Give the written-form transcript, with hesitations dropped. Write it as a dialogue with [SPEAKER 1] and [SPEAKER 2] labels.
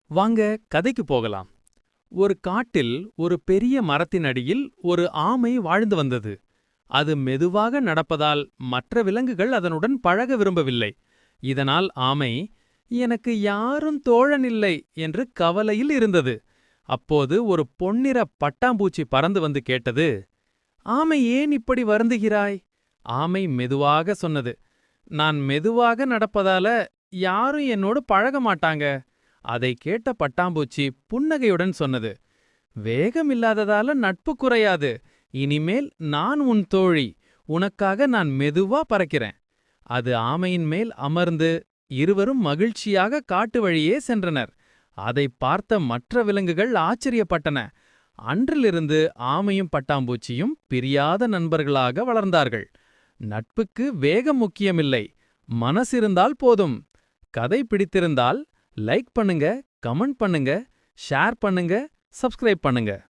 [SPEAKER 1] வாங்க கதைக்கு போகலாம். ஒரு காட்டில் ஒரு பெரிய மரத்தின் அடியில் ஒரு ஆமை வாழ்ந்து வந்தது. அது மெதுவாக நடப்பதால் மற்ற விலங்குகள் அதனுடன் பழக விரும்பவில்லை. இதனால் ஆமை, எனக்கு யாரும் தோழன் இல்லை என்று கவலையில் இருந்தது. அப்போது ஒரு பொன்னிற பட்டாம்பூச்சி பறந்து வந்து கேட்டது, ஆமை ஏன் இப்படி வருந்துகிறாய்? ஆமை மெதுவாக சொன்னது, நான் மெதுவாக நடப்பதால யாரும் என்னோடு பழக மாட்டாங்க. அதை கேட்ட பட்டாம்பூச்சி புன்னகையுடன் சொன்னது, வேகமில்லாததால நட்பு குறையாது. இனிமேல் நான் உன் தோழி. உனக்காக நான் மெதுவா பறக்கிறேன். அது ஆமையின் மேல் அமர்ந்து இருவரும் மகிழ்ச்சியாக காட்டு வழியே சென்றனர். அதைப் பார்த்த மற்ற விலங்குகள் ஆச்சரியப்பட்டன. அன்றிலிருந்து ஆமையும் பட்டாம்பூச்சியும் பிரியாத நண்பர்களாக வளர்ந்தார்கள். நட்புக்கு வேகம் முக்கியமில்லை, மனசிருந்தால் போதும். கதை பிடித்திருந்தால் லைக் பண்ணுங்க, கமெண்ட் பண்ணுங்க, ஷேர் பண்ணுங்க, சப்ஸ்கிரைப் பண்ணுங்க.